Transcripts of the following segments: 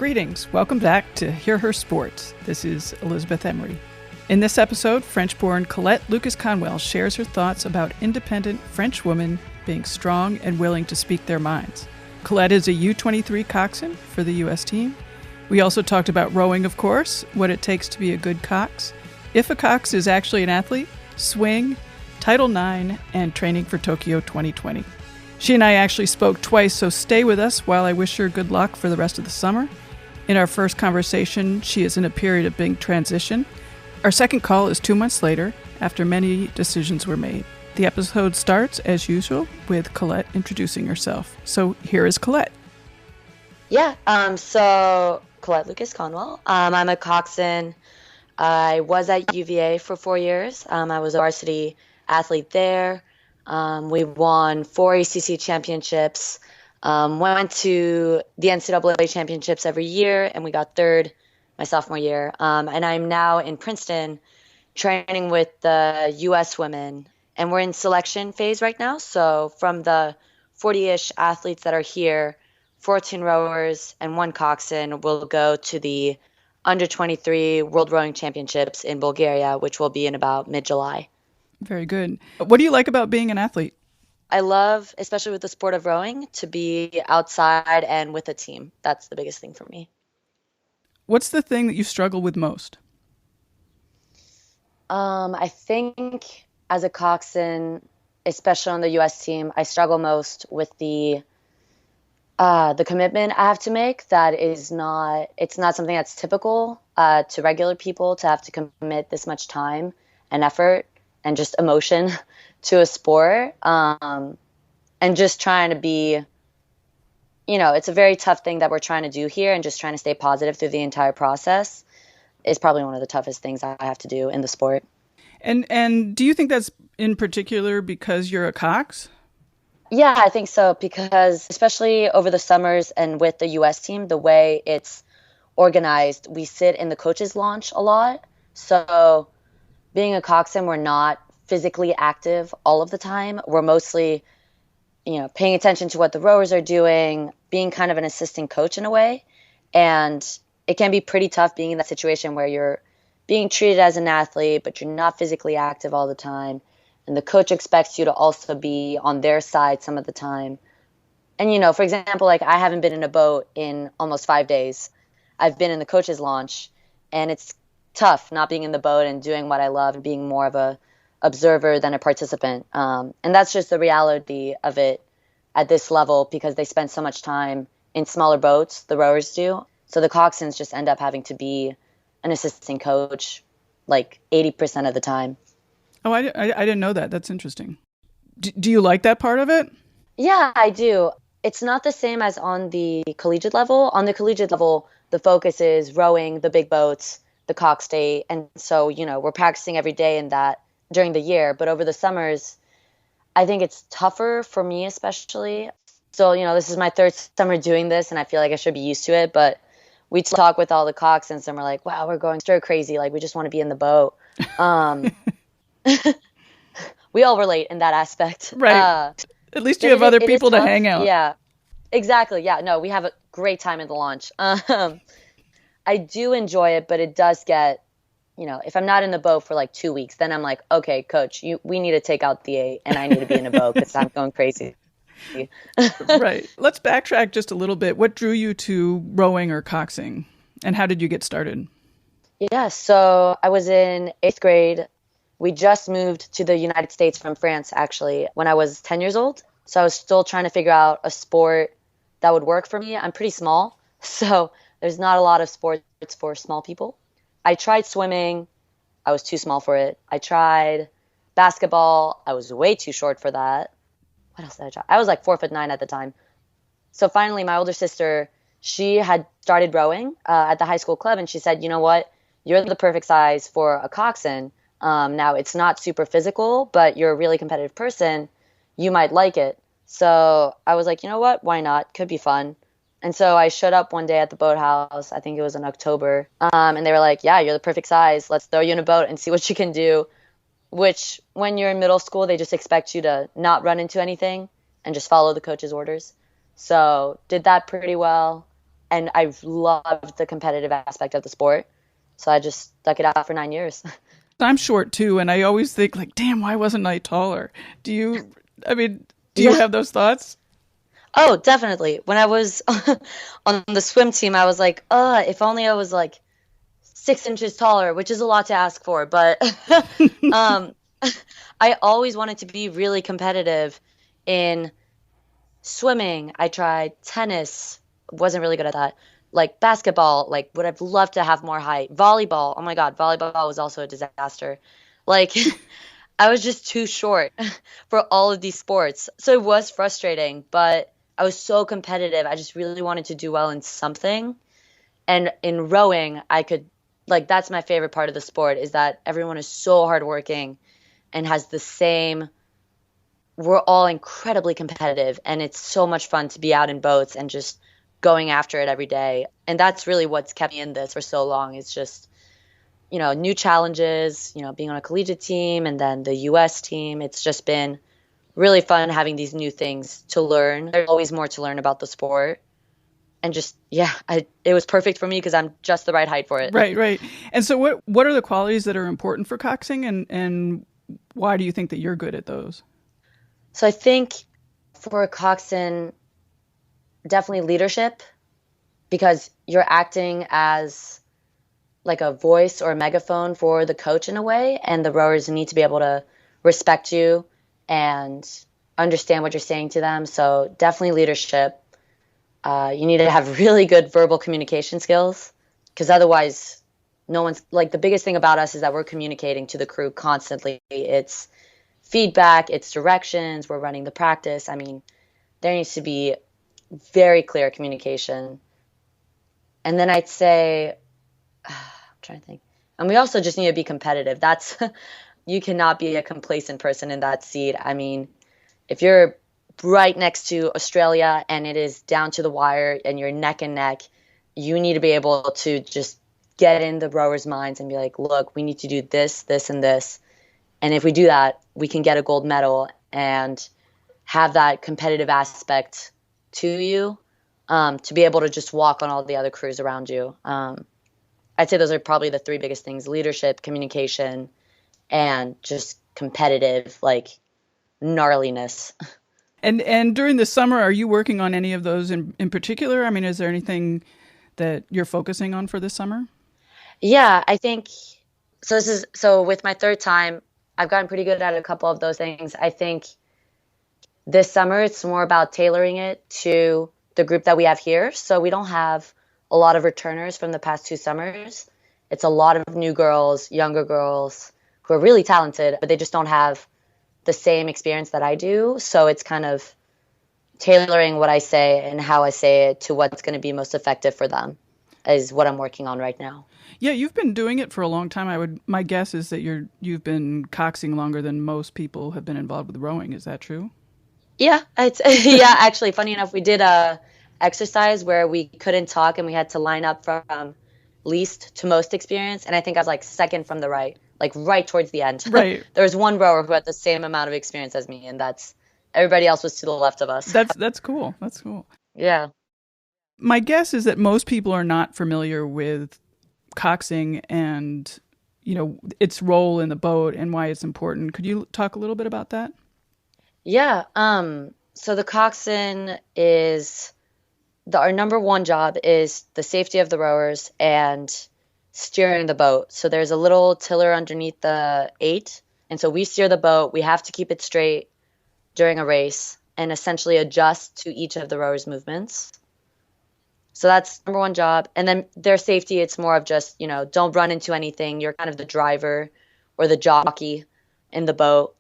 Greetings. Welcome back to Hear Her Sports. This is Elizabeth Emery. In this episode, French-born Colette Lucas Conwell shares her thoughts about independent French women being strong and willing to speak their minds. Colette is a U23 coxswain for the U.S. team. We also talked about rowing, of course, what it takes to be a good cox, if a cox is actually an athlete, swing, Title IX, and training for Tokyo 2020. She and I actually spoke twice, so stay with us while I wish her good luck for the rest of the summer. In our first conversation, she is in a period of big transition. Our second call is 2 months later, after many decisions were made. The episode starts, as usual, with Colette introducing herself. So here is Colette. So Colette Lucas Conwell. I'm a coxswain. I was at UVA for 4 years. I was a varsity athlete there. We won 4 ACC championships. Went to the NCAA championships every year, and we got third my sophomore year. And I'm now in Princeton training with the U.S. women, and we're in selection phase right now. So from the 40-ish athletes that are here, 14 rowers and 1 coxswain will go to the under 23 World Rowing Championships in Bulgaria, which will be in about mid-July. Very good. What do you like about being an athlete? I love, especially with the sport of rowing, to be outside and with a team. That's the biggest thing for me. What's the thing that you struggle with most? I think as a coxswain, especially on the U.S. team, I struggle most with the commitment I have to make. It's not something that's typical to regular people to have to commit this much time and effort and just emotion to a sport. And just trying to be, it's a very tough thing that we're trying to do here, and just trying to stay positive through the entire process is probably one of the toughest things I have to do in the sport. And do you think that's in particular because you're a cox? Yeah, I think so, because especially over the summers and with the U.S. team, the way it's organized, we sit in the coaches' lounge a lot. So being a coxswain, we're not physically active all of the time. We're mostly, paying attention to what the rowers are doing, being kind of an assistant coach in a way. And it can be pretty tough being in that situation where you're being treated as an athlete, but you're not physically active all the time. And the coach expects you to also be on their side some of the time. And, for example, like I haven't been in a boat in almost 5 days. I've been in the coach's launch, and it's tough not being in the boat and doing what I love and being more of a observer than a participant. And that's just the reality of it at this level, because they spend so much time in smaller boats, the rowers do. So the coxswains just end up having to be an assistant coach like 80% of the time. Oh, I didn't know that. That's interesting. Do you like that part of it? Yeah, I do. It's not the same as on the collegiate level. On the collegiate level, the focus is rowing the big boats, the cox state. And so, we're practicing every day in that during the year. But over the summers, I think it's tougher for me especially. So, this is my 3rd summer doing this, and I feel like I should be used to it. But we talk with all the coxswains, and we're like, wow, we're going stir crazy. Like, we just want to be in the boat. We all relate in that aspect. Right. At least you have other people to hang out. Yeah, exactly. Yeah, no, we have a great time in the launch. I do enjoy it, but it does get, if I'm not in the boat for like 2 weeks, then I'm like, okay, coach, we need to take out the 8, and I need to be in a boat because I'm going crazy. Right. Let's backtrack just a little bit. What drew you to rowing or coxing, and how did you get started? Yeah, so I was in 8th grade. We just moved to the United States from France, actually, when I was 10 years old. So I was still trying to figure out a sport that would work for me. I'm pretty small, so there's not a lot of sports for small people. I tried swimming. I was too small for it. I tried basketball. I was way too short for that. What else did I try? I was like 4'9" at the time. So finally, my older sister, she had started rowing at the high school club, and she said, you know what? You're the perfect size for a coxswain. Now, it's not super physical, but you're a really competitive person. You might like it. So I was like, you know what? Why not? Could be fun. And so I showed up one day at the boathouse. I think it was in October. And they were like, yeah, you're the perfect size. Let's throw you in a boat and see what you can do. Which, when you're in middle school, they just expect you to not run into anything and just follow the coach's orders. So did that pretty well. And I loved the competitive aspect of the sport. So I just stuck it out for 9 years. I'm short too, and I always think like, damn, why wasn't I taller? Do you, I mean, do you Yeah. have those thoughts? Oh, definitely. When I was on the swim team, I was like, if only I was like 6 inches taller, which is a lot to ask for, but um, I always wanted to be really competitive in swimming. I tried tennis, wasn't really good at that. Like basketball, like would have loved to have more height. Volleyball, oh my God, volleyball was also a disaster. Like I was just too short for all of these sports. So it was frustrating, but I was so competitive. I just really wanted to do well in something. And in rowing, I could, like, that's my favorite part of the sport is that everyone is so hardworking and has the same, we're all incredibly competitive. And it's so much fun to be out in boats and just going after it every day. And that's really what's kept me in this for so long. It's just, new challenges, being on a collegiate team and then the US team. It's just been really fun having these new things to learn. There's always more to learn about the sport. And just, yeah, it was perfect for me because I'm just the right height for it. Right, right. And so what are the qualities that are important for coxing, and why do you think that you're good at those? So I think for a coxswain, definitely leadership, because you're acting as like a voice or a megaphone for the coach in a way, and the rowers need to be able to respect you and understand what you're saying to them. So definitely leadership. You need to have really good verbal communication skills, because otherwise no one's, like, the biggest thing about us is that we're communicating to the crew constantly. It's feedback, it's directions, we're running the practice. I mean, there needs to be very clear communication. And then I'd say, I'm trying to think. And we also just need to be competitive. That's, you cannot be a complacent person in that seat. I mean, if you're right next to Australia and it is down to the wire and you're neck and neck, you need to be able to just get in the rowers' minds and be like, look, we need to do this, this, and this. And if we do that, we can get a gold medal and have that competitive aspect to you, to be able to just walk on all the other crews around you. I'd say those are probably the three biggest things: leadership, communication, and just competitive, like, gnarliness. And during the summer, are you working on any of those in particular? I mean, is there anything that you're focusing on for this summer? Yeah, I think so. So with my third time, I've gotten pretty good at a couple of those things. I think this summer it's more about tailoring it to the group that we have here. So we don't have a lot of returners from the past 2 summers. It's a lot of new girls, younger girls who are really talented, but they just don't have the same experience that I do. So it's kind of tailoring what I say and how I say it to what's going to be most effective for them is what I'm working on right now. Yeah, you've been doing it for a long time. My guess is that you've been coxing longer than most people have been involved with rowing. Is that true? Yeah, it's yeah, actually, funny enough, we did a exercise where we couldn't talk and we had to line up from least to most experience, and I think I was like second from the right, like right towards the end. Right. There was one rower who had the same amount of experience as me, and that's everybody else was to the left of us. That's cool. That's cool. Yeah. My guess is that most people are not familiar with coxing and, its role in the boat and why it's important. Could you talk a little bit about that? Yeah. So the coxswain is our number one job is the safety of the rowers and steering the boat. So there's a little tiller underneath the eight, and so we steer the boat. We have to keep it straight during a race and essentially adjust to each of the rowers' movements. So that's number one job. And then their safety, it's more of just, don't run into anything. You're kind of the driver or the jockey in the boat.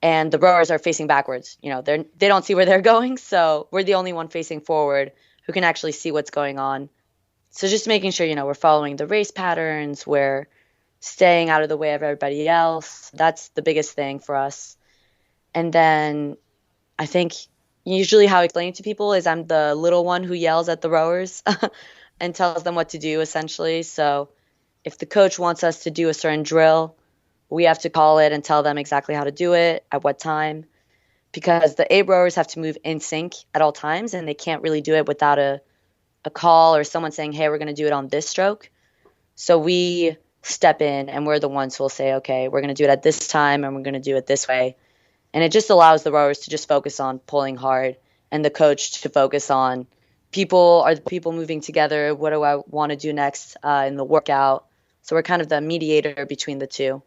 And the rowers are facing backwards. They don't see where they're going. So we're the only one facing forward who can actually see what's going on. So just making sure, we're following the race patterns. We're staying out of the way of everybody else. That's the biggest thing for us. And then I think usually how I explain it to people is I'm the little one who yells at the rowers and tells them what to do, essentially. So if the coach wants us to do a certain drill, we have to call it and tell them exactly how to do it, at what time, because the 8 rowers have to move in sync at all times, and they can't really do it without a a call or someone saying, hey, we're going to do it on this stroke. So we step in and we're the ones who will say, okay, we're going to do it at this time and we're going to do it this way. And it just allows the rowers to just focus on pulling hard and the coach to focus on are the people moving together? What do I want to do next in the workout? So we're kind of the mediator between the two.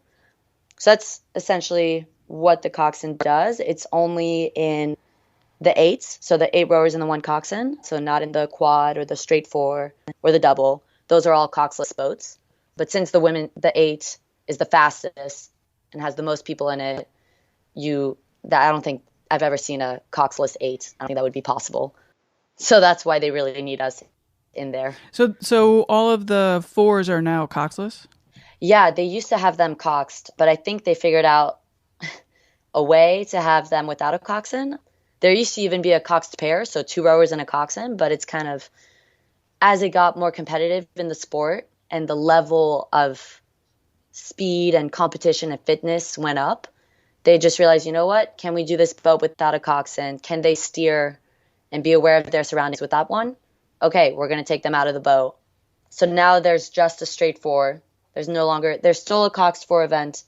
So that's essentially what the coxswain does. It's only in the eights, so the 8 rowers in the one coxswain, so not in the quad or the straight 4 or the double. Those are all coxless boats. But since the 8 is the fastest and has the most people in it, I don't think I've ever seen a coxless 8. I don't think that would be possible. So that's why they really need us in there. So all of the 4s are now coxless? Yeah, they used to have them coxed, but I think they figured out a way to have them without a coxswain. There used to even be a coxed pair, so 2 rowers and a coxswain, but it's kind of, as it got more competitive in the sport and the level of speed and competition and fitness went up, they just realized, you know what, can we do this boat without a coxswain? Can they steer and be aware of their surroundings without one? Okay, we're going to take them out of the boat. So now there's just a straight 4. There's still a coxed 4 event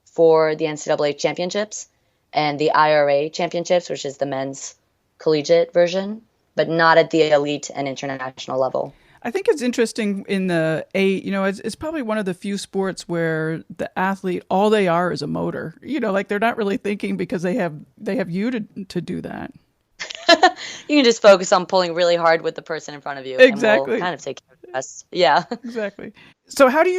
for the NCAA championships and the IRA championships, which is the men's collegiate version, but not at the elite and international level. I think it's interesting in the 8, it's probably one of the few sports where the athlete, all they are is a motor, like they're not really thinking because they have you to do that. You can just focus on pulling really hard with the person in front of you. Exactly. And we'll kind of take care of the rest. Yeah. Exactly. So how do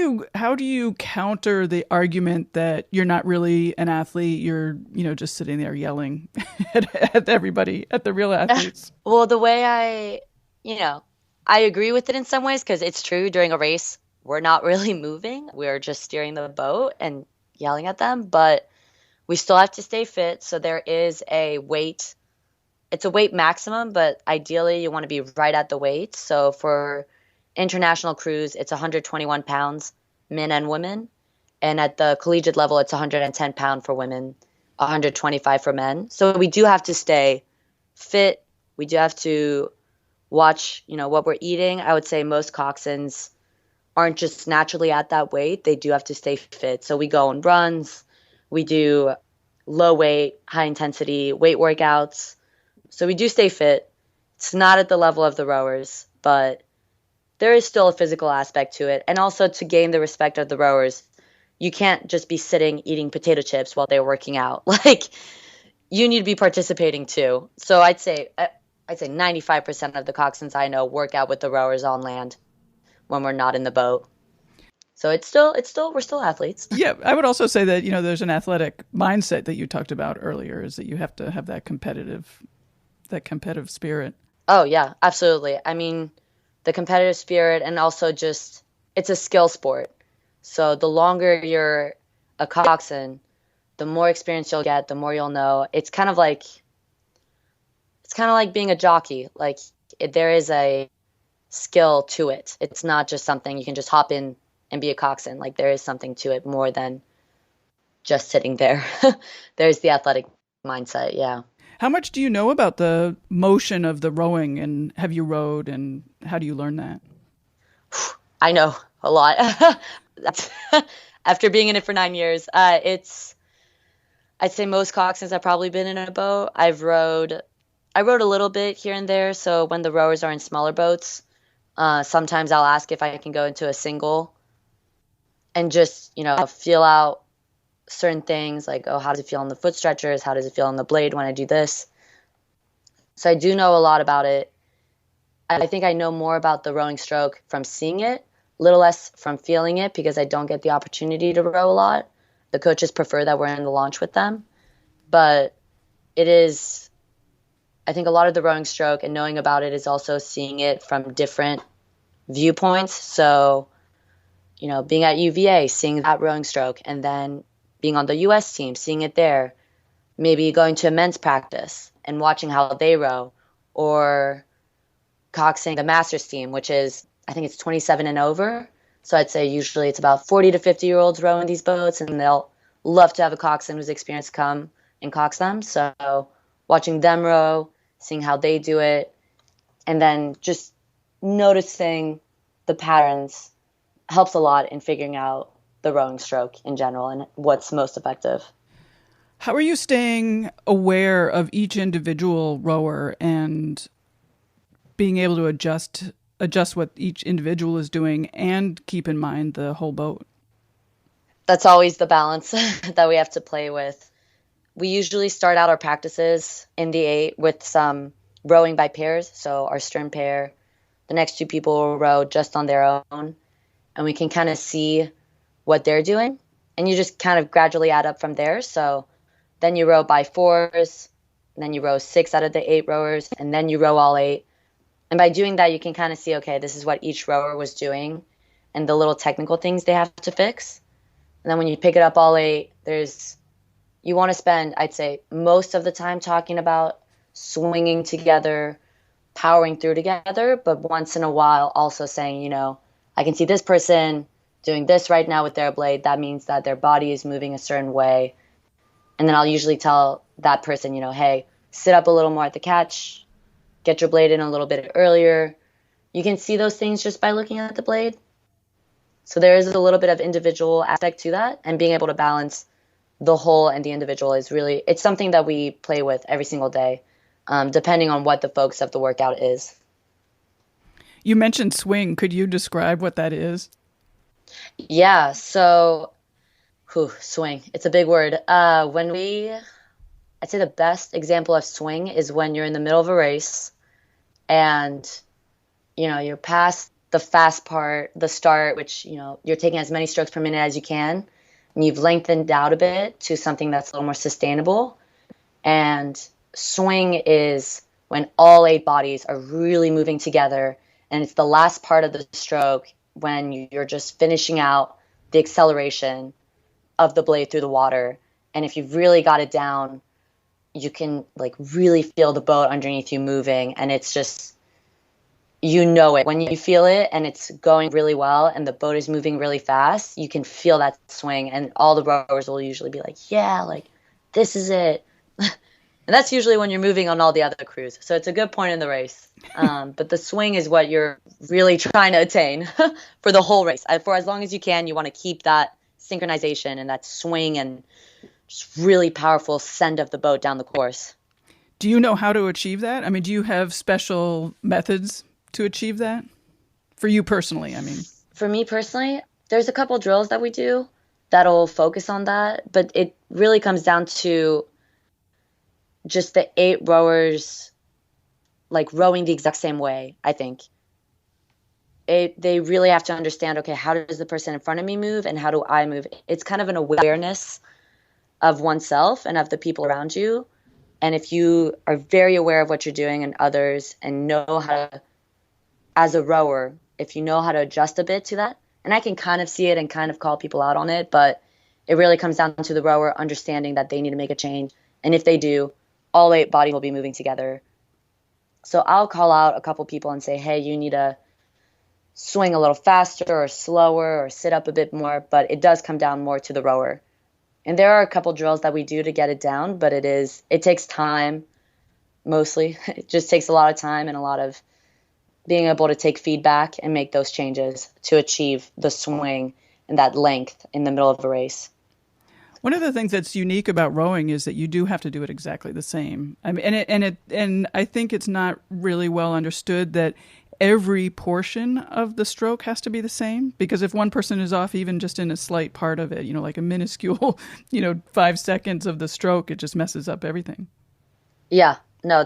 you counter the argument that you're not really an athlete? You're, just sitting there yelling at everybody, at the real athletes. Well, the way I agree with it in some ways because it's true. During a race, we're not really moving. We're just steering the boat and yelling at them, but we still have to stay fit. So there is a weight. It's a weight maximum, but ideally you want to be right at the weight. So for international crews, it's 121 pounds, men and women. And at the collegiate level, it's 110 pounds for women, 125 for men. So we do have to stay fit. We do have to watch, what we're eating. I would say most coxswains aren't just naturally at that weight. They do have to stay fit. So we go on runs. We do low weight, high intensity weight workouts. So we do stay fit. It's not at the level of the rowers, but there is still a physical aspect to it. And also to gain the respect of the rowers, you can't just be sitting eating potato chips while they're working out. Like, you need to be participating too. So I'd say 95% of the coxswains I know work out with the rowers on land when we're not in the boat. So we're still athletes. Yeah, I would also say that, there's an athletic mindset that you talked about earlier, is that you have to have that competitive spirit. Oh, yeah, absolutely. I mean, the competitive spirit, and also just, it's a skill sport. So the longer you're a coxswain, the more experience you'll get, the more you'll know. It's kind of like being a jockey. Like, there is a skill to it. It's not just something you can just hop in and be a coxswain. Like, there is something to it more than just sitting there. There's the athletic mindset, yeah. How much do you know about the motion of the rowing, and have you rowed, and how do you learn that? I know a lot. After being in it for 9 years, I'd say most coxswains have probably been in a boat. I rowed a little bit here and there. So when the rowers are in smaller boats, sometimes I'll ask if I can go into a single and just, feel out certain things like, oh, how does it feel on the foot stretchers? How does it feel on the blade when I do this? So I do know a lot about it. I think I know more about the rowing stroke from seeing it, a little less from feeling it because I don't get the opportunity to row a lot. The coaches prefer that we're in the launch with them. But it is, I think a lot of the rowing stroke and knowing about it is also seeing it from different viewpoints. So, being at UVA, seeing that rowing stroke, and then being on the US team, seeing it there, maybe going to a men's practice and watching how they row, or coxing the masters team, which is, I think it's 27 and over. So I'd say usually it's about 40 to 50-year-olds rowing these boats, and they'll love to have a coxswain who's experienced come and cox them. So watching them row, seeing how they do it, and then just noticing the patterns helps a lot in figuring out the rowing stroke in general and what's most effective. How are you staying aware of each individual rower and being able to adjust what each individual is doing and keep in mind the whole boat? That's always the balance that we have to play with. We usually start out our practices in the 8 with some rowing by pairs. So our stern pair, the next 2 people will row just on their own, and we can kind of see what they're doing. And you just kind of gradually add up from there. So then you row by 4s, and then you row 6 out of the 8 rowers, and then you row all 8. And by doing that, you can kind of see, okay, this is what each rower was doing and the little technical things they have to fix. And then when you pick it up all 8, you want to spend, I'd say, most of the time talking about swinging together, powering through together, but once in a while also saying, I can see this person doing this right now with their blade. That means that their body is moving a certain way. And then I'll usually tell that person, hey, sit up a little more at the catch, get your blade in a little bit earlier. You can see those things just by looking at the blade. So there is a little bit of individual aspect to that, and being able to balance the whole and the individual it's something that we play with every single day, depending on what the focus of the workout is. You mentioned swing. Could you describe what that is? Yeah, so swing. It's a big word. I'd say the best example of swing is when you're in the middle of a race and, you're past the fast part, the start, which, you're taking as many strokes per minute as you can, and you've lengthened out a bit to something that's a little more sustainable. And swing is when all 8 bodies are really moving together, and it's the last part of the stroke when you're just finishing out the acceleration of the blade through the water. And if you've really got it down, you can really feel the boat underneath you moving, and it's just, it when you feel it and it's going really well and the boat is moving really fast. You can feel that swing, and all the rowers will usually be like, yeah, this is it. And that's usually when you're moving on all the other crews, so it's a good point in the race. But the swing is what you're really trying to attain for the whole race. For as long as you can, you want to keep that synchronization and that swing and just really powerful send of the boat down the course. Do you know how to achieve that? I mean, do you have special methods to achieve that? For you personally, I mean. For me personally, there's a couple drills that we do that'll focus on that, but it really comes down to just the 8 rowers rowing the exact same way, I think. They really have to understand, okay, how does the person in front of me move and how do I move? It's kind of an awareness of oneself and of the people around you. And if you are very aware of what you're doing and others and know how to, as a rower, if you know how to adjust a bit to that, and I can kind of see it and kind of call people out on it, but it really comes down to the rower understanding that they need to make a change. And if they do, all 8 bodies will be moving together. So I'll call out a couple people and say, hey, you need to swing a little faster or slower or sit up a bit more, but it does come down more to the rower. And there are a couple drills that we do to get it down, but it takes time, mostly. It just takes a lot of time and a lot of being able to take feedback and make those changes to achieve the swing and that length in the middle of a race. One of the things that's unique about rowing is that you do have to do it exactly the same. I mean, and I think it's not really well understood that every portion of the stroke has to be the same, because if one person is off even just in a slight part of it, like a minuscule, 5 seconds of the stroke, it just messes up everything. Yeah, no,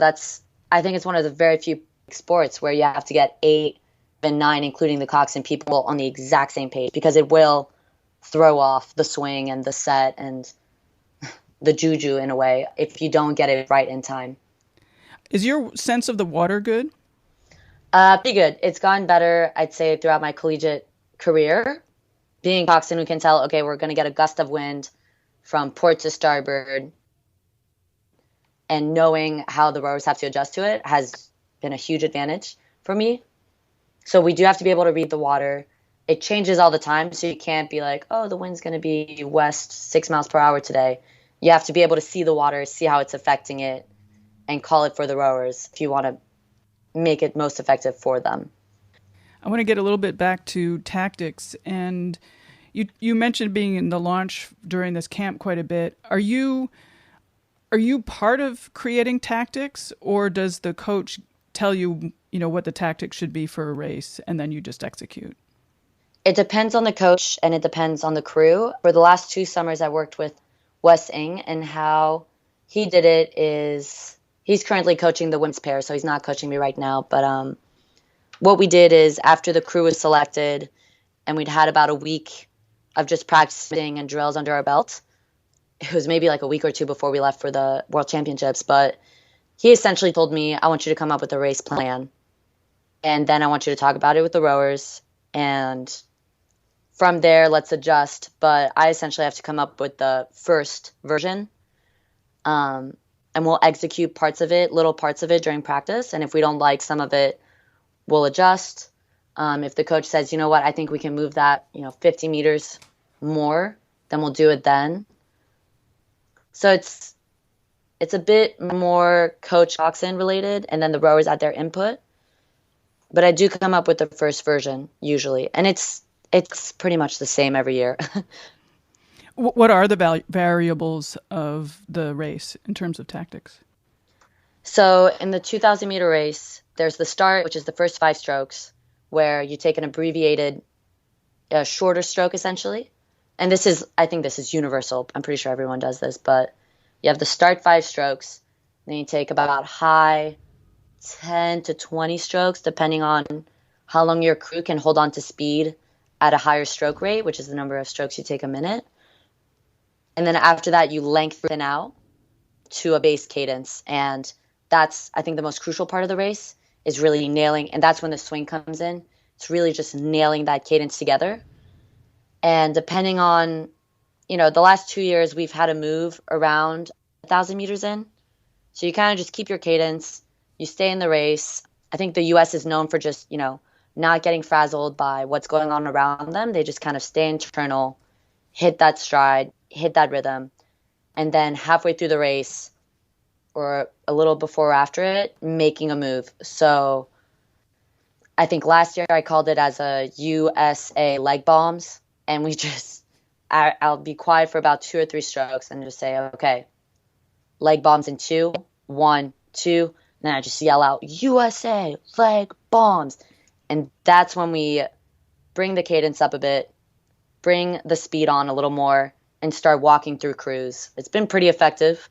I think it's one of the very few sports where you have to get 8 and 9, including the Coxswain people, on the exact same page, because it will throw off the swing and the set and the juju in a way if you don't get it right in time. Is your sense of the water good? Pretty good. It's gotten better, I'd say, throughout my collegiate career. Being coxswain, we can tell, okay, we're going to get a gust of wind from port to starboard, and knowing how the rowers have to adjust to it has been a huge advantage for me. So we do have to be able to read the water. It changes all the time, so you can't be like, oh, the wind's going to be west 6 miles per hour today. You have to be able to see the water, see how it's affecting it, and call it for the rowers if you want to make it most effective for them. I want to get a little bit back to tactics. And you mentioned being in the launch during this camp quite a bit. Are you part of creating tactics, or does the coach tell you, what the tactics should be for a race, and then you just execute? It depends on the coach and it depends on the crew. For the last 2 summers, I worked with Wes Ng, and how he did it is he's currently coaching the women's pair, so he's not coaching me right now. But what we did is after the crew was selected and we'd had about a week of just practicing and drills under our belt, it was maybe like a week or 2 before we left for the World Championships, but he essentially told me, I want you to come up with a race plan, and then I want you to talk about it with the rowers, and from there, let's adjust. But I essentially have to come up with the first version, and we'll execute little parts of it during practice, and if we don't like some of it, we'll adjust. If the coach says, you know what, I think we can move that 50 meters more, then we'll do it then. So it's a bit more coach Coxswain related, and then the rowers add their input. But I do come up with the first version usually, and it's pretty much the same every year. What are the variables of the race in terms of tactics? So in the 2,000 meter race, there's the start, which is the first 5 strokes, where you take an abbreviated, shorter stroke essentially. And I think this is universal. I'm pretty sure everyone does this, but you have the start 5 strokes, then you take about high 10 to 20 strokes, depending on how long your crew can hold on to speed at a higher stroke rate, which is the number of strokes you take a minute. And then after that, you lengthen out to a base cadence. And that's, I think, the most crucial part of the race is really nailing. And that's when the swing comes in. It's really just nailing that cadence together. And depending on, the last 2 years, we've had to move around 1,000 meters in. So you kind of just keep your cadence. You stay in the race. I think the U.S. is known for just, not getting frazzled by what's going on around them. They just kind of stay internal, hit that stride, hit that rhythm. And then halfway through the race, or a little before or after it, making a move. So I think last year I called it as a USA leg bombs. And I'll be quiet for about 2 or 3 strokes and just say, okay, leg bombs in 2, 1, 2. And then I just yell out, USA leg bombs. And that's when we bring the cadence up a bit, bring the speed on a little more, and start walking through crews. It's been pretty effective.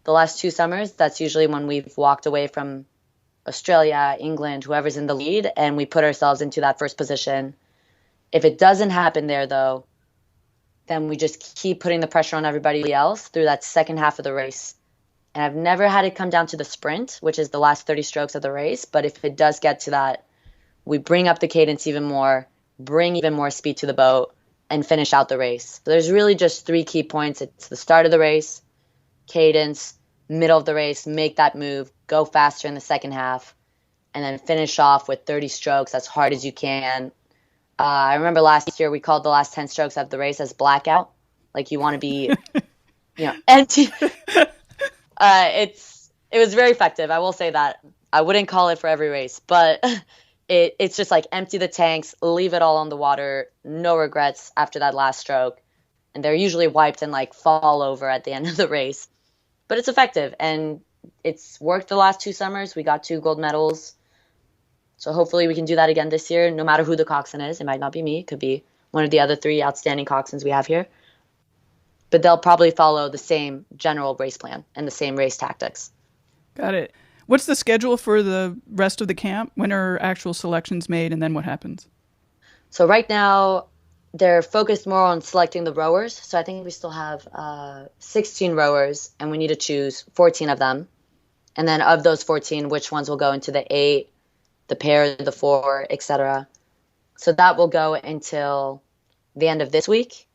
The last 2 summers, that's usually when we've walked away from Australia, England, whoever's in the lead, and we put ourselves into that first position. If it doesn't happen there, though, then we just keep putting the pressure on everybody else through that second half of the race. And I've never had it come down to the sprint, which is the last 30 strokes of the race. But if it does get to that, we bring up the cadence even more, bring even more speed to the boat, and finish out the race. So there's really just 3 key points. It's the start of the race, cadence, middle of the race, make that move, go faster in the second half, and then finish off with 30 strokes as hard as you can. I remember last year we called the last 10 strokes of the race as blackout. Like you want to be, empty. It was very effective. I will say that. I wouldn't call it for every race, but it's just like empty the tanks, leave it all on the water, no regrets after that last stroke. And they're usually wiped and like fall over at the end of the race. But it's effective, and it's worked the last 2 summers. We got 2 gold medals. So hopefully we can do that again this year, no matter who the coxswain is. It might not be me. It could be one of the other 3 outstanding coxswains we have here. But they'll probably follow the same general race plan and the same race tactics. Got it. What's the schedule for the rest of the camp? When are actual selections made, and then what happens? So right now, they're focused more on selecting the rowers. So I think we still have 16 rowers, and we need to choose 14 of them. And then of those 14, which ones will go into the 8, the pair, the 4, etc. So that will go until the end of this week.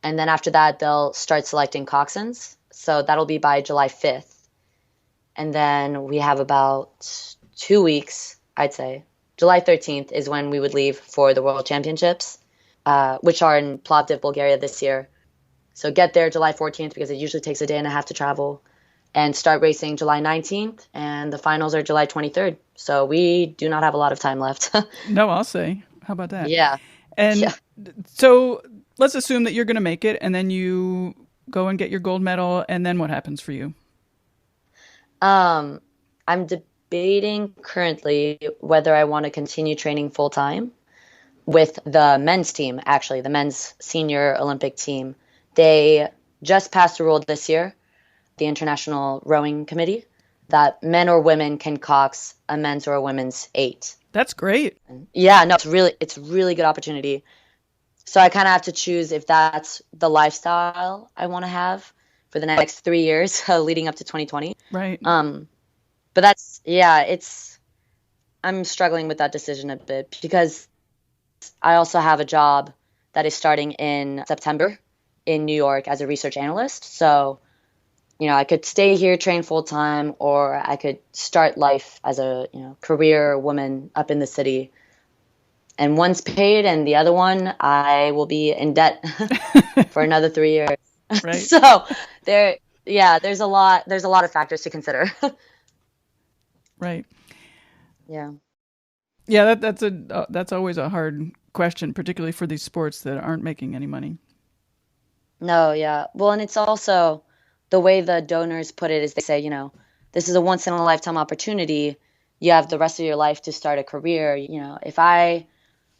And then after that, they'll start selecting coxswains. So that'll be by July 5th. And then we have about 2 weeks, I'd say. July 13th is when we would leave for the World Championships, which are in Plovdiv, Bulgaria this year. So get there July 14th because it usually takes a day and a half to travel. and start racing July 19th, and the finals are July 23rd. So we do not have a lot of time left. No, I'll say. How about that? Yeah. And Yeah. so let's assume that you're going to make it, and then you go and get your gold medal, and then what happens for you? I'm debating currently whether I want to continue training full time with the men's team, actually, the men's senior Olympic team. They just passed a rule this year, the International Rowing Committee, that men or women can cox a men's or a women's eight. That's great. Yeah, no, it's really good opportunity. So I kind of have to choose if that's the lifestyle I want to have for the next 3 years leading up to 2020. Right. But that's, yeah, I'm struggling with that decision a bit because I also have a job that is starting in September in New York as a research analyst. So, I could stay here, train full time, or I could start life as a, career woman up in the city. And one's paid and the other one, I will be in debt for another 3 years. Right. So there's a lot of factors to consider. Right. Yeah. Yeah, that's always a hard question, particularly for these sports that aren't making any money. No, yeah. Well, and it's also the way the donors put it is they say, this is a once in a lifetime opportunity. You have the rest of your life to start a career. If I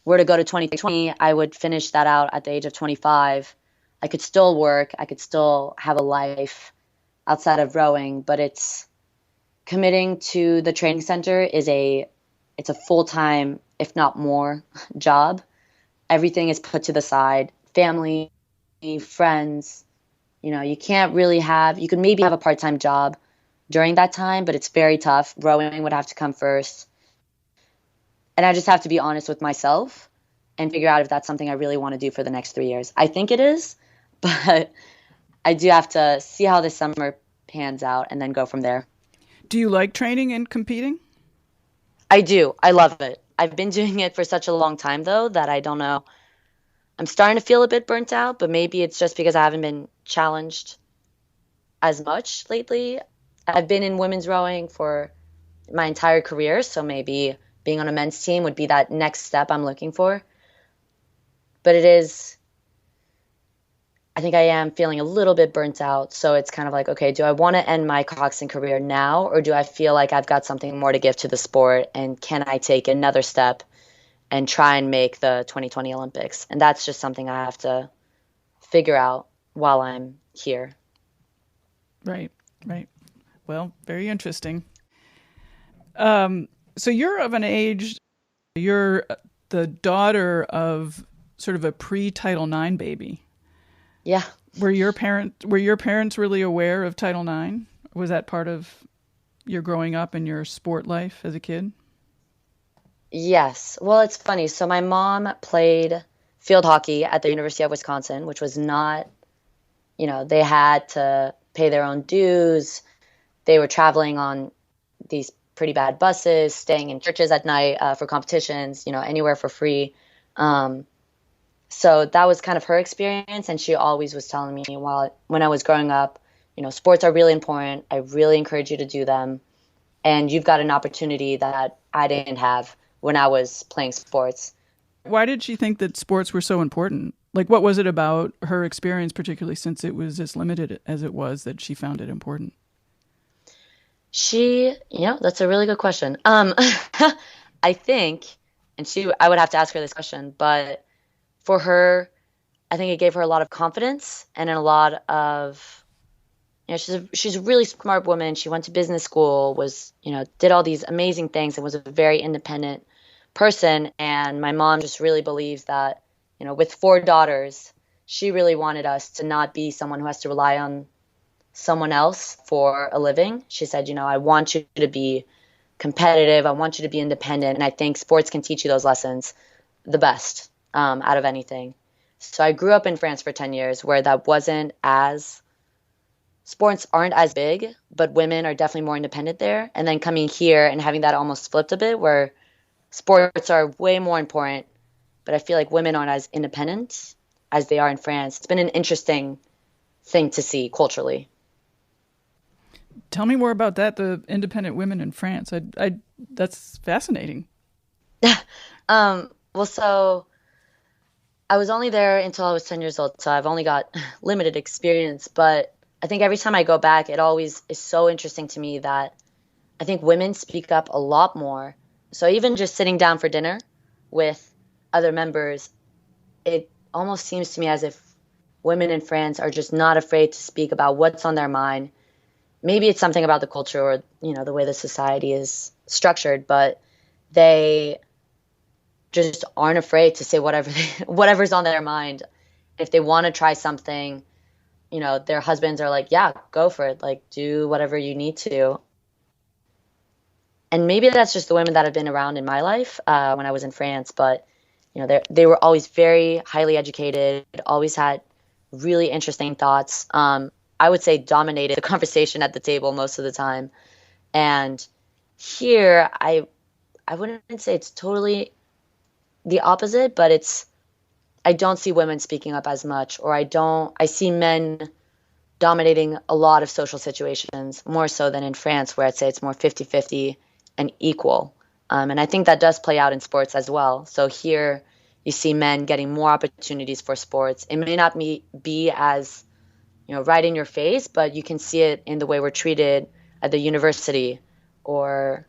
were to go to 2020, I would finish that out at the age of 25. I could still work. I could still have a life outside of rowing, but it's committing to the training center it's a full-time, if not more, job. Everything is put to the side. Family, friends, you can't really you could maybe have a part-time job during that time, but it's very tough. Rowing would have to come first. And I just have to be honest with myself and figure out if that's something I really want to do for the next 3 years. I think it is, but I do have to see how this summer pans out and then go from there. Do you like training and competing? I do. I love it. I've been doing it for such a long time, though, that I don't know. I'm starting to feel a bit burnt out, but maybe it's just because I haven't been challenged as much lately. I've been in women's rowing for my entire career, so maybe being on a men's team would be that next step I'm looking for. But I think I am feeling a little bit burnt out. So it's kind of like, okay, do I want to end my coxing career now, or do I feel like I've got something more to give to the sport? And can I take another step and try and make the 2020 Olympics? And that's just something I have to figure out while I'm here. Right, right. Well, very interesting. So you're of an age, you're the daughter of sort of a pre-Title IX baby. Yeah. Were your parents really aware of Title IX? Was that part of your growing up and your sport life as a kid? Yes. Well, it's funny. So my mom played field hockey at the University of Wisconsin, which was not, they had to pay their own dues. They were traveling on these pretty bad buses, staying in churches at night for competitions, anywhere for free. So that was kind of her experience. And she always was telling me when I was growing up, sports are really important. I really encourage you to do them. And you've got an opportunity that I didn't have when I was playing sports. Why did she think that sports were so important? Like, what was it about her experience, particularly since it was as limited as it was, that she found it important? That's a really good question. I think, I would have to ask her this question, but for her, I think it gave her a lot of confidence and a lot of, she's a really smart woman. She went to business school, did all these amazing things, and was a very independent person. And my mom just really believes that, with 4 daughters, she really wanted us to not be someone who has to rely on someone else for a living. She said, I want you to be competitive. I want you to be independent. And I think sports can teach you those lessons the best out of anything. So I grew up in France for 10 years where sports aren't as big, but women are definitely more independent there. And then coming here and having that almost flipped a bit where sports are way more important, but I feel like women aren't as independent as they are in France. It's been an interesting thing to see culturally. Tell me more about that, the independent women in France. That's fascinating. Well, so I was only there until I was 10 years old, so I've only got limited experience. But I think every time I go back, it always is so interesting to me that I think women speak up a lot more. So even just sitting down for dinner with other members, it almost seems to me as if women in France are just not afraid to speak about what's on their mind. Maybe it's something about the culture or, the way the society is structured, but they just aren't afraid to say whatever's on their mind. If they want to try something, their husbands are like, yeah, go for it. Like, do whatever you need to. And maybe that's just the women that have been around in my life when I was in France. But, they were always very highly educated, always had really interesting thoughts. I would say dominated the conversation at the table most of the time. And here, I wouldn't say it's totally the opposite, but I don't see women speaking up as much, or I see men dominating a lot of social situations more so than in France, where I'd say it's more 50-50 and equal. And I think that does play out in sports as well. So here you see men getting more opportunities for sports. It may not be as, right in your face, but you can see it in the way we're treated at the university, or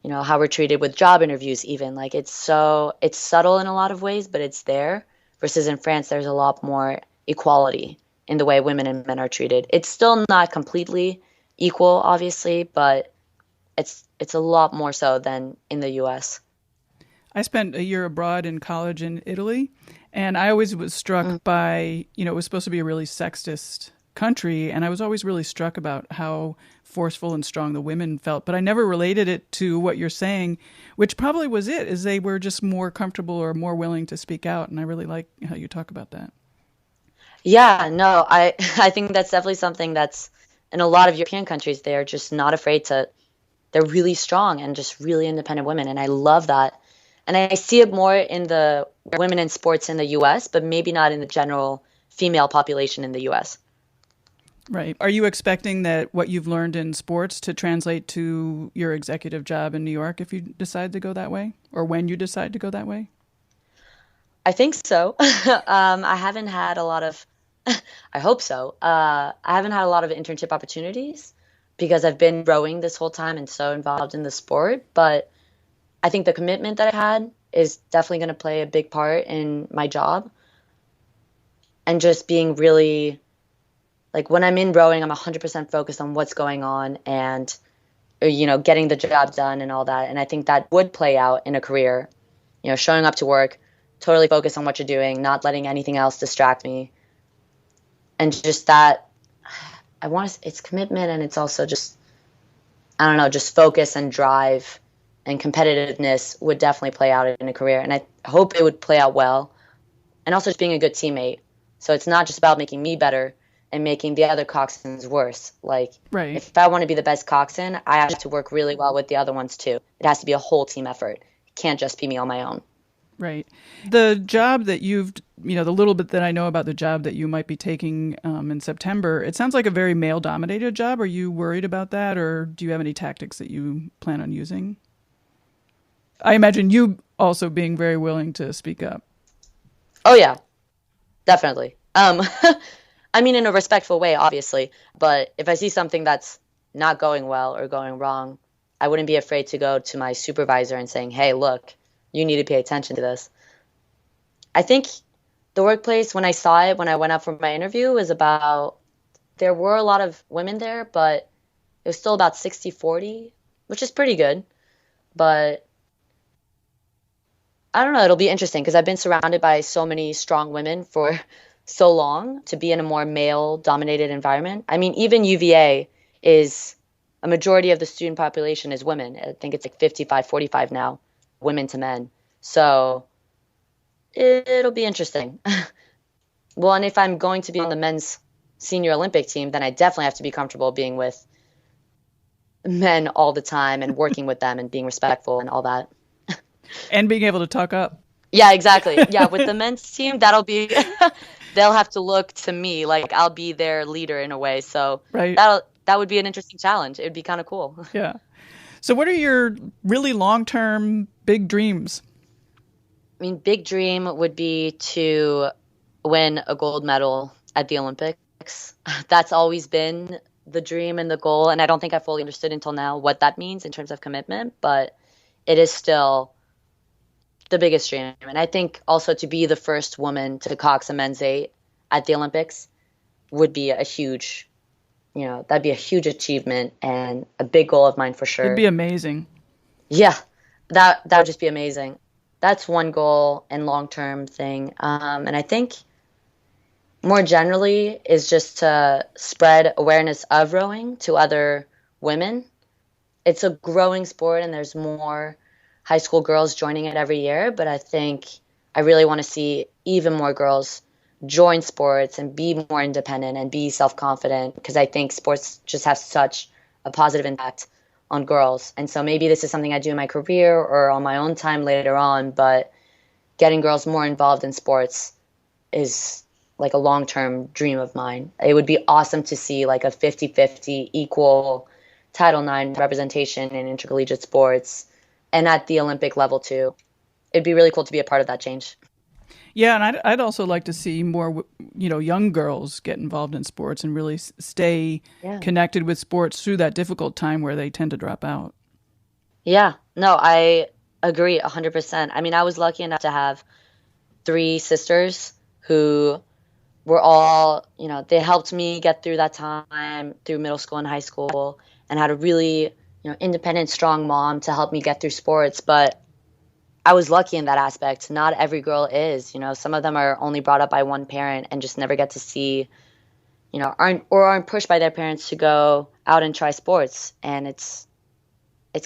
how we're treated with job interviews even. Like, it's subtle in a lot of ways, but it's there. Versus in France, there's a lot more equality in the way women and men are treated. It's still not completely equal, obviously, but it's a lot more so than in the US. I spent a year abroad in college in Italy, and I always was struck by, it was supposed to be a really sexist country, and I was always really struck about how forceful and strong the women felt. But I never related it to what you're saying, which probably was it, is they were just more comfortable or more willing to speak out. And I really like how you talk about that. Yeah, no, I think that's definitely something that's in a lot of European countries. They're just not afraid they're really strong and just really independent women. And I love that. And I see it more in the women in sports in the US, but maybe not in the general female population in the US. Right. Are you expecting that what you've learned in sports to translate to your executive job in New York if you decide to go that way, or when you decide to go that way? I think so. I haven't had a lot of, I hope so. I haven't had a lot of internship opportunities because I've been rowing this whole time and so involved in the sport. But I think the commitment that I had is definitely going to play a big part in my job. And just being really, like, when I'm in rowing, I'm 100% focused on what's going on and, getting the job done and all that. And I think that would play out in a career, showing up to work, totally focused on what you're doing, not letting anything else distract me. And just that, it's commitment, and it's also just, I don't know, just focus and drive and competitiveness would definitely play out in a career. And I hope it would play out well. And also just being a good teammate. So it's not just about making me better and making the other coxswains worse. Like, right. If I want to be the best coxswain, I have to work really well with the other ones too. It has to be a whole team effort. It can't just be me on my own. Right. The job that the little bit that I know about the job that you might be taking in September, it sounds like a very male-dominated job. Are you worried about that, or do you have any tactics that you plan on using? I imagine you also being very willing to speak up. Oh, yeah, definitely. I mean, in a respectful way, obviously. But if I see something that's not going well or going wrong, I wouldn't be afraid to go to my supervisor and saying, hey, look, you need to pay attention to this. I think the workplace, when I saw it, when I went up for my interview, was there were a lot of women there, but it was still about 60-40, which is pretty good. But I don't know, it'll be interesting because I've been surrounded by so many strong women for so long to be in a more male-dominated environment. I mean, even UVA is a majority of the student population is women. I think it's like 55-45 now, women to men. So it'll be interesting. Well, and if I'm going to be on the men's senior Olympic team, then I definitely have to be comfortable being with men all the time and working with them and being respectful and all that. And being able to talk up. Yeah, exactly. Yeah, with the men's team, that'll be, they'll have to look to me like I'll be their leader in a way. So right. that would be an interesting challenge. It would be kind of cool. Yeah. So what are your really long-term big dreams? I mean, big dream would be to win a gold medal at the Olympics. That's always been the dream and the goal. And I don't think I fully understood until now what that means in terms of commitment, but it is still the biggest dream. And I think also to be the first woman to cox a men's eight at the Olympics would be a huge, that'd be a huge achievement and a big goal of mine for sure. It'd be amazing. Yeah, that would just be amazing. That's one goal and long-term thing. And I think more generally is just to spread awareness of rowing to other women. It's a growing sport and there's more high school girls joining it every year, but I think I really want to see even more girls join sports and be more independent and be self-confident, because I think sports just have such a positive impact on girls. And so maybe this is something I do in my career or on my own time later on, but getting girls more involved in sports is like a long-term dream of mine. It would be awesome to see like a 50-50 equal Title IX representation in intercollegiate sports and at the Olympic level too. It'd be really cool to be a part of that change. Yeah, and I'd also like to see more, young girls get involved in sports and really stay connected with sports through that difficult time where they tend to drop out. Yeah, no, I agree 100%. I mean, I was lucky enough to have 3 sisters who were all, they helped me get through that time, through middle school and high school, and had a really, independent, strong mom to help me get through sports. But I was lucky in that aspect. Not every girl is, some of them are only brought up by one parent and just never get to see, aren't pushed by their parents to go out and try sports. And it's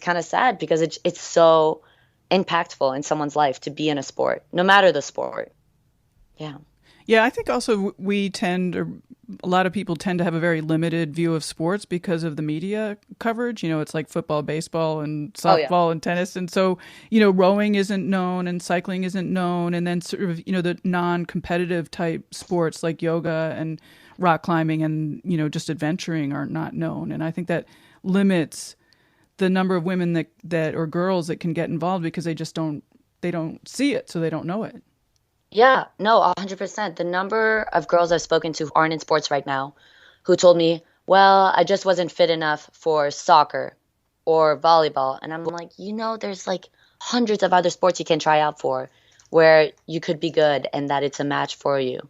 kind of sad because it's so impactful in someone's life to be in a sport, no matter the sport. Yeah. Yeah, I think also a lot of people tend to have a very limited view of sports because of the media coverage. It's like football, baseball, and softball and tennis. And so, rowing isn't known and cycling isn't known. And then sort of, the non-competitive type sports like yoga and rock climbing and, just adventuring are not known. And I think that limits the number of women that or girls that can get involved because they don't see it, so they don't know it. Yeah, no, 100%. The number of girls I've spoken to who aren't in sports right now who told me, well, I just wasn't fit enough for soccer or volleyball. And I'm like, there's like hundreds of other sports you can try out for where you could be good and that it's a match for you.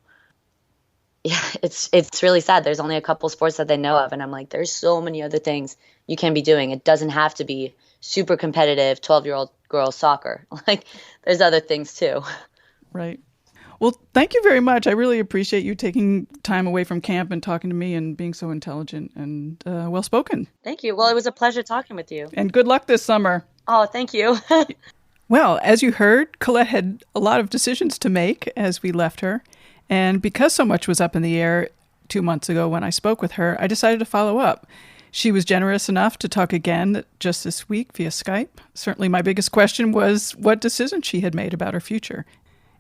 Yeah, it's really sad. There's only a couple sports that they know of. And I'm like, there's so many other things you can be doing. It doesn't have to be super competitive 12-year-old girl soccer. Like, there's other things too. Right. Well, thank you very much. I really appreciate you taking time away from camp and talking to me and being so intelligent and well-spoken. Thank you. Well, it was a pleasure talking with you. And good luck this summer. Oh, thank you. Well, as you heard, Colette had a lot of decisions to make as we left her. And because so much was up in the air 2 months ago when I spoke with her, I decided to follow up. She was generous enough to talk again just this week via Skype. Certainly my biggest question was what decision she had made about her future.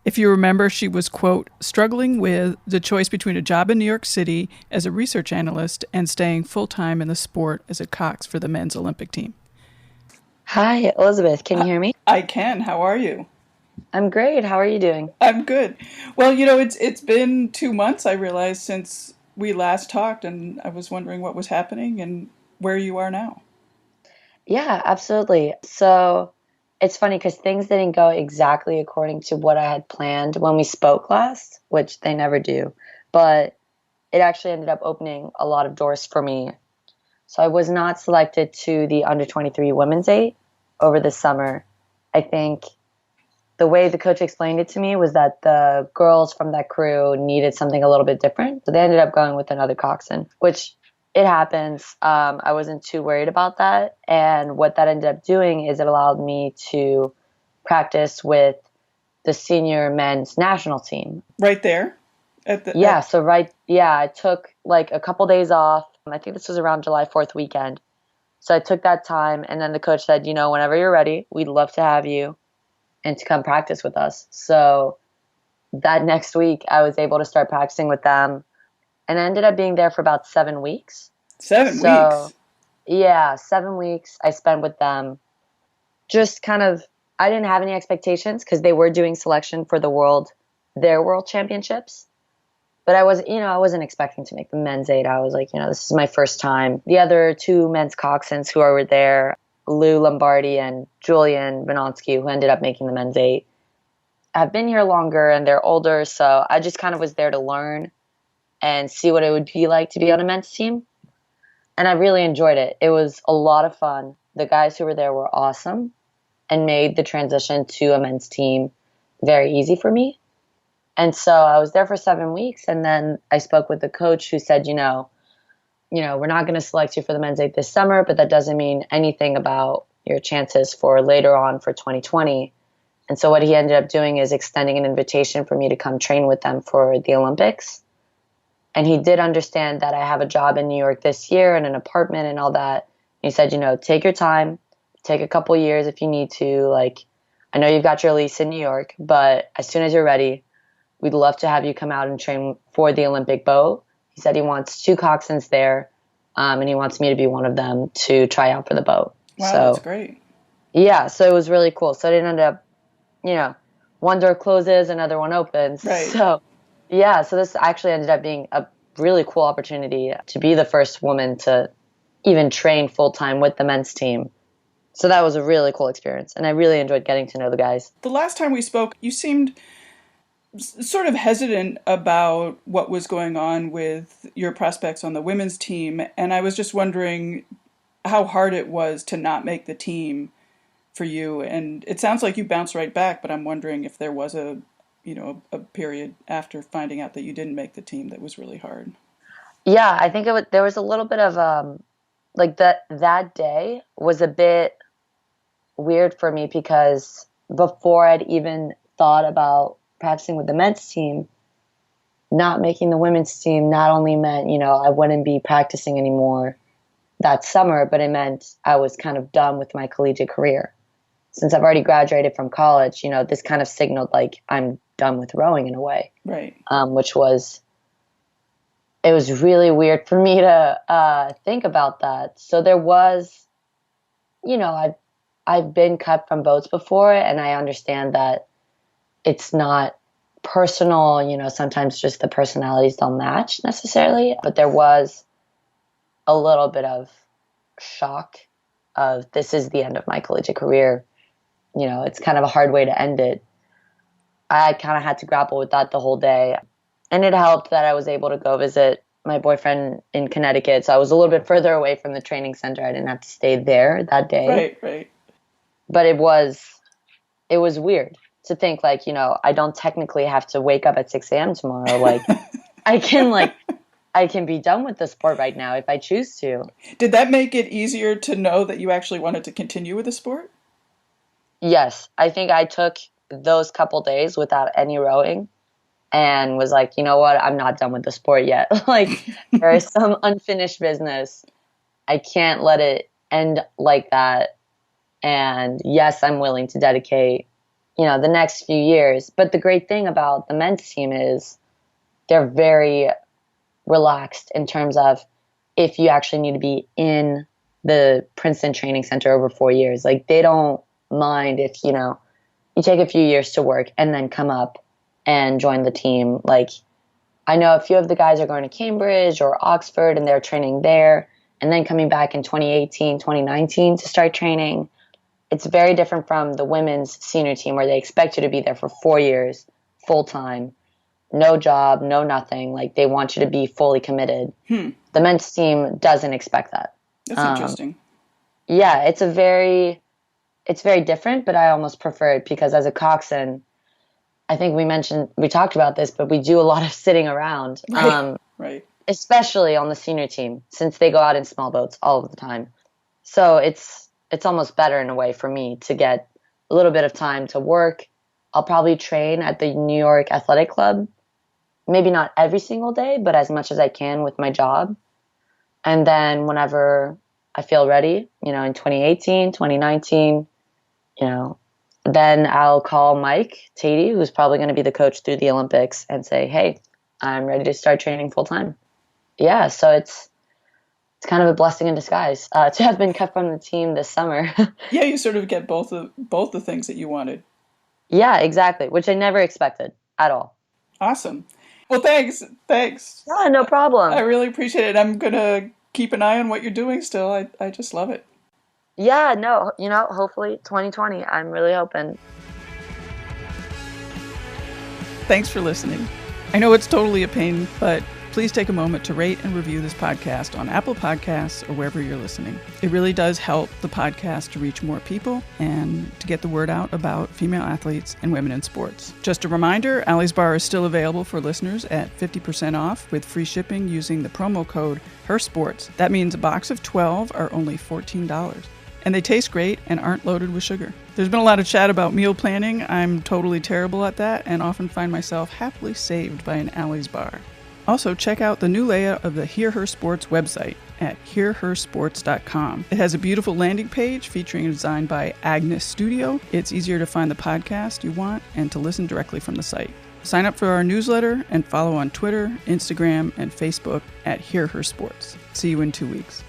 If you remember, she was, quote, struggling with the choice between a job in New York City as a research analyst and staying full-time in the sport as a cox for the men's Olympic team. Hi, Elizabeth. Can you hear me? I can. How are you? I'm great. How are you doing? I'm good. Well, it's been 2 months, I realized, since we last talked, and I was wondering what was happening and where you are now. Yeah, absolutely. So it's funny because things didn't go exactly according to what I had planned when we spoke last, which they never do. But it actually ended up opening a lot of doors for me. So I was not selected to the under-23 women's eight over the summer. I think the way the coach explained it to me was that the girls from that crew needed something a little bit different. So they ended up going with another coxswain, which it happens. I wasn't too worried about that. And what that ended up doing is it allowed me to practice with the senior men's national team. Right there? I took like a couple days off. I think this was around July 4th weekend. So I took that time, and then the coach said, whenever you're ready, we'd love to have you and to come practice with us. So that next week, I was able to start practicing with them. And I ended up being there for about 7 weeks. 7 weeks. Yeah, 7 weeks I spent with them. Just kind of, I didn't have any expectations because they were doing selection for their world championships. But I wasn't expecting to make the men's eight. I was like, this is my first time. The other two men's coxswains who were there, Lou Lombardi and Julian Vinonsky, who ended up making the men's eight, have been here longer and they're older. So I just kind of was there to learn and see what it would be like to be on a men's team. And I really enjoyed it. It was a lot of fun. The guys who were there were awesome and made the transition to a men's team very easy for me. And so I was there for 7 weeks, and then I spoke with the coach who said, we're not going to select you for the men's eight this summer, but that doesn't mean anything about your chances for later on for 2020. And so what he ended up doing is extending an invitation for me to come train with them for the Olympics. And he did understand that I have a job in New York this year and an apartment and all that. He said, take your time, take a couple years if you need to. Like, I know you've got your lease in New York, but as soon as you're ready, we'd love to have you come out and train for the Olympic boat. He said he wants 2 coxswains there, and he wants me to be one of them to try out for the boat. Wow, that's great. Yeah, so it was really cool. So I didn't end up, one door closes, another one opens. Right. So, yeah, so this actually ended up being a really cool opportunity to be the first woman to even train full-time with the men's team. So that was a really cool experience, and I really enjoyed getting to know the guys. The last time we spoke, you seemed sort of hesitant about what was going on with your prospects on the women's team, and I was just wondering how hard it was to not make the team for you. And it sounds like you bounced right back, but I'm wondering if there was a period after finding out that you didn't make the team that was really hard. Yeah, I think there was a little bit of that day was a bit weird for me because before I'd even thought about practicing with the men's team, not making the women's team not only meant, I wouldn't be practicing anymore that summer, but it meant I was kind of done with my collegiate career. Since I've already graduated from college, this kind of signaled like I'm done with rowing in a way. Right. It was really weird for me to think about that. So there was, I've been cut from boats before, and I understand that it's not personal, sometimes just the personalities don't match necessarily, but there was a little bit of shock of this is the end of my collegiate career. It's kind of a hard way to end it. I kind of had to grapple with that the whole day, and it helped that I was able to go visit my boyfriend in Connecticut, so I was a little bit further away from the training center. I didn't have to stay there that day. Right. But it was weird to think like, I don't technically have to wake up at 6 a.m. tomorrow. Like I can be done with the sport right now if I choose to. Did that make it easier to know that you actually wanted to continue with the sport? Yes. I think I took those couple days without any rowing and was like, you know what? I'm not done with the sport yet. Like there is some unfinished business. I can't let it end like that. And yes, I'm willing to dedicate the next few years. But the great thing about the men's team is they're very relaxed in terms of if you actually need to be in the Princeton Training Center over 4 years. Like they don't mind if, you take a few years to work and then come up and join the team. Like I know a few of the guys are going to Cambridge or Oxford and they're training there and then coming back in 2018, 2019 to start training. It's very different from the women's senior team where they expect you to be there for 4 years, full time, no job, no nothing. Like they want you to be fully committed. The men's team doesn't expect that. That's interesting. Yeah, it's very different, but I almost prefer it because as a coxswain, I think we talked about this, but we do a lot of sitting around, Right. Especially on the senior team since they go out in small boats all of the time. So it's almost better in a way for me to get a little bit of time to work. I'll probably train at the New York Athletic Club, maybe not every single day, but as much as I can with my job. And then whenever I feel ready, in 2018, 2019, then I'll call Mike Tatey, who's probably going to be the coach through the Olympics, and say, hey, I'm ready to start training full time. Yeah, so it's kind of a blessing in disguise to have been cut from the team this summer. Yeah, you sort of get both the things that you wanted. Yeah, exactly, which I never expected at all. Awesome. Well, thanks. Yeah, no problem. I really appreciate it. I'm going to keep an eye on what you're doing still. I just love it. Yeah, no, hopefully 2020. I'm really hoping. Thanks for listening. I know it's totally a pain, but please take a moment to rate and review this podcast on Apple Podcasts or wherever you're listening. It really does help the podcast to reach more people and to get the word out about female athletes and women in sports. Just a reminder, Allie's Bar is still available for listeners at 50% off with free shipping using the promo code HERSPORTS. That means a box of 12 are only $14. And they taste great and aren't loaded with sugar. There's been a lot of chat about meal planning. I'm totally terrible at that and often find myself happily saved by an Allie's Bar. Also, check out the new layout of the Hear Her Sports website at hearhersports.com. It has a beautiful landing page featuring a design by Agnes Studio. It's easier to find the podcast you want and to listen directly from the site. Sign up for our newsletter and follow on Twitter, Instagram, and Facebook at Hear Her Sports. See you in 2 weeks.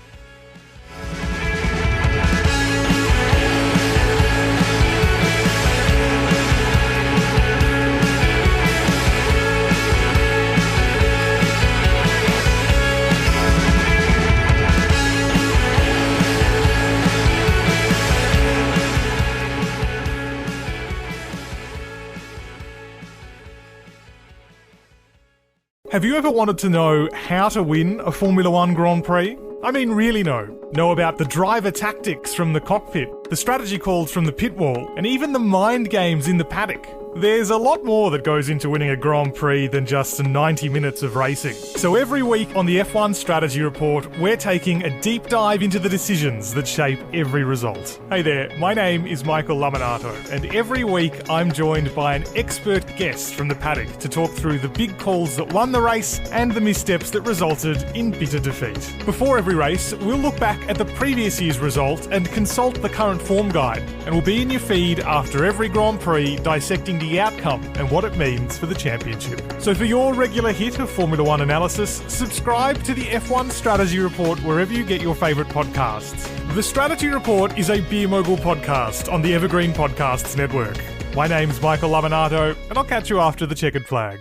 Have you ever wanted to know how to win a Formula One Grand Prix? I mean, really know. Know about the driver tactics from the cockpit, the strategy calls from the pit wall, and even the mind games in the paddock. There's a lot more that goes into winning a Grand Prix than just 90 minutes of racing. So every week on the F1 Strategy Report, we're taking a deep dive into the decisions that shape every result. Hey there, my name is Michael Laminato, and every week I'm joined by an expert guest from the paddock to talk through the big calls that won the race and the missteps that resulted in bitter defeat. Before every race, we'll look back at the previous year's result and consult the current form guide, and we'll be in your feed after every Grand Prix dissecting the outcome and what it means for the championship. So for your regular hit of Formula One analysis, subscribe to the F1 Strategy Report wherever you get your favourite podcasts. The Strategy Report is a Beer Mogul podcast on the Evergreen Podcasts network. My name's Michael Laminato, and I'll catch you after the checkered flag.